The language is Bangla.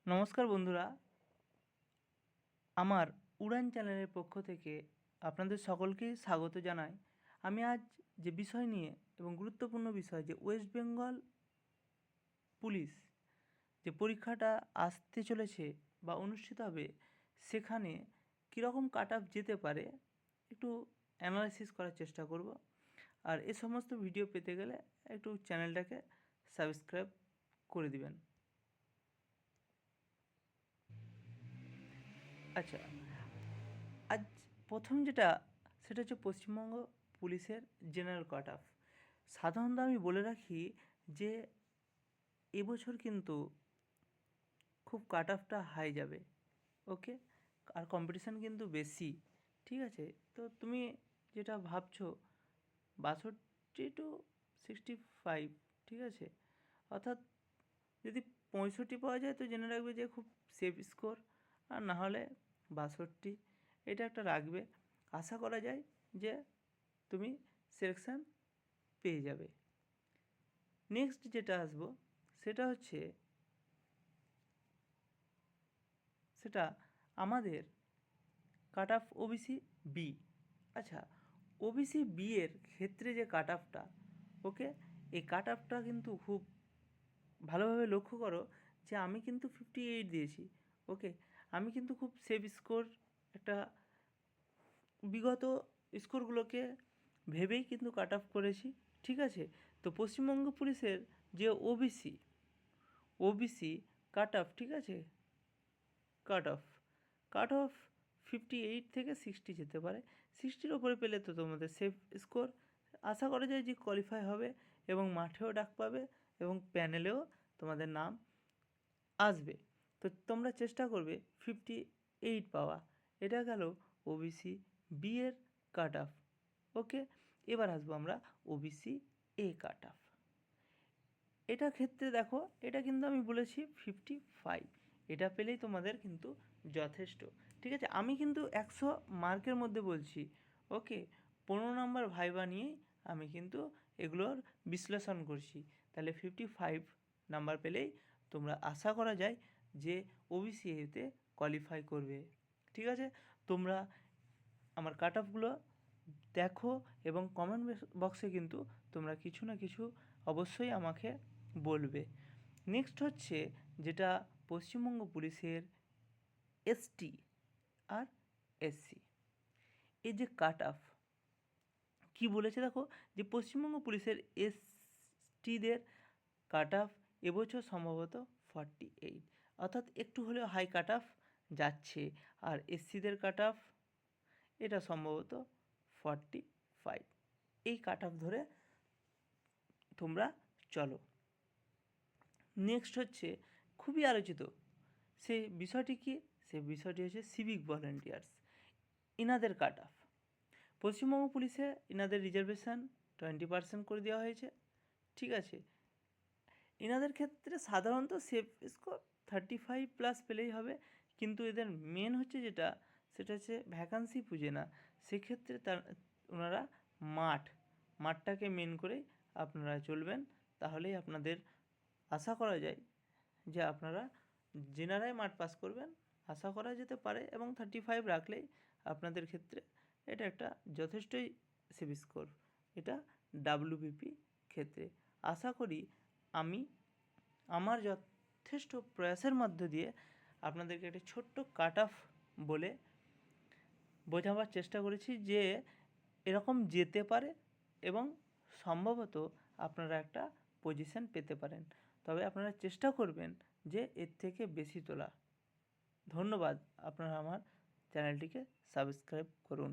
নমস্কার বন্ধুরা, আমার উড়ান চ্যানেলের পক্ষ থেকে আপনাদের সকলকেই স্বাগত জানাই। আমি আজ যে বিষয় নিয়ে এবং গুরুত্বপূর্ণ বিষয় যে ওয়েস্ট বেঙ্গল পুলিশ যে পরীক্ষাটা আসতে চলেছে বা অনুষ্ঠিত হবে, সেখানে কীরকম কাট অফ যেতে পারে একটু অ্যানালাইসিস করার চেষ্টা করব। আর এ সমস্ত ভিডিও পেতে গেলে একটু চ্যানেলটাকে সাবস্ক্রাইব করে দিবেন। আচ্ছা, আজ প্রথম যেটা সেটা হচ্ছে পশ্চিমবঙ্গ পুলিশের জেনারেল কাট অফ। সাধারণত আমি বলে রাখি যে এবছর কিন্তু খুব কাট অফটা হাই যাবে, ওকে। আর কম্পিটিশান কিন্তু বেশি, ঠিক আছে। তো তুমি যেটা ভাবছো 62 to 65, ঠিক আছে, অর্থাৎ যদি 65 পাওয়া যায় তো জেনে রাখবে যে খুব সেফ স্কোর, আর না হলে 62 এটা একটা রাখবে। আশা করা যায় যে তুমি সিলেকশান পেয়ে যাবে। নেক্সট যেটা আসবো সেটা হচ্ছে সেটা আমাদের কাট অফ ওবিসি বি। আচ্ছা, ওবিসি বি এর ক্ষেত্রে যে কাট অফটা, ওকে, এই কাট অফটা কিন্তু খুব ভালোভাবে লক্ষ্য করো যে আমি কিন্তু 58 দিয়েছি, ওকে। আমি কিন্তু খুব সেফ স্কোর একটা বিগত স্কোরগুলোকে ভেবেই কিন্তু কাট অফ করেছি, ঠিক আছে। তো পশ্চিমবঙ্গ পুলিশের যে ওবিসি কাট অফ, ঠিক আছে, কাট অফ 58 থেকে 60 যেতে পারে। 60-র ওপরে পেলে তো তোমাদের সেফ স্কোর, আশা করা যায় যে কোয়ালিফাই হবে এবং মাঠেও ডাক পাবে এবং প্যানেলেও তোমাদের নাম আসবে। তো তোমরা চেষ্টা করবে 58 পাওয়া। এটা গেল ওবিসি বি এর কাট অফ, ওকে। এবার আসবো আমরা ওবিসি এ কাট অফ। এটার ক্ষেত্রে দেখো, এটা কিন্তু আমি বলেছি 55, এটা পেলেই তোমাদের কিন্তু যথেষ্ট, ঠিক আছে। আমি কিন্তু 100 মার্কের মধ্যে বলছি, ওকে। 15 নম্বর ভাইবা নিয়েই আমি কিন্তু এগুলোর বিশ্লেষণ করছি। তাহলে 55 নাম্বার পেলেই তোমরা আশা করা যায় যে ওবিসি এতে কোয়ালিফাই করবে, ঠিক আছে। তোমরা আমার কাট অফগুলো দেখো এবং কমেন্ট বক্সে কিন্তু তোমরা কিছু না কিছু অবশ্যই আমাকে বলবে। নেক্সট হচ্ছে যেটা পশ্চিমবঙ্গ পুলিশের এসটি আর এসসি, এই যে কাট অফ কী বলেছে দেখো, যে পশ্চিমবঙ্গ পুলিশের এসটিদের কাট অফ এবছর সম্ভবত 48, অর্থাৎ একটু হলেও হাই কাট অফ যাচ্ছে। আর এসসিদের কাট অফ এটা সম্ভবত 45, এই কাট অফ ধরে তোমরা চলো। নেক্সট হচ্ছে খুবই আলোচিত সেই বিষয়টি কি, সে বিষয়টি হচ্ছে সিভিক ভলেন্টিয়ার্স, ইনাদের কাট অফ। পশ্চিমবঙ্গ পুলিশে ইনাদের রিজার্ভেশন 20% করে দেওয়া হয়েছে, ঠিক আছে। ইনাদের ক্ষেত্রে সাধারণত সেফ স্কোর 35+ পেলেই হবে, কিন্তু এদের মেন হচ্ছে যেটা সেটা হচ্ছে ভ্যাকান্সি পুজে না, সেক্ষেত্রে ওনারা মাঠটাকে মেন করেই আপনারা চলবেন। তাহলেই আপনাদের আশা করা যায় যে আপনারা জেনারায় মাঠ পাস করবেন, আশা করা যেতে পারে। এবং 35 রাখলেই আপনাদের ক্ষেত্রে এটা একটা যথেষ্টই সেফ স্কোর, এটা ডাব্লিউবিপি ক্ষেত্রে। আশা করি আমি আমার যথেষ্ট প্রয়াসের মধ্য দিয়ে আপনাদেরকে একটা ছোট্ট কাট অফ বলে বোঝাবার চেষ্টা করেছি যে এরকম যেতে পারে এবং সম্ভবত আপনারা একটা পজিশন পেতে পারেন। তবে আপনারা চেষ্টা করবেন যে এর থেকে বেশি তোলা। ধন্যবাদ, আপনারা আমার চ্যানেলটিকে সাবস্ক্রাইব করুন।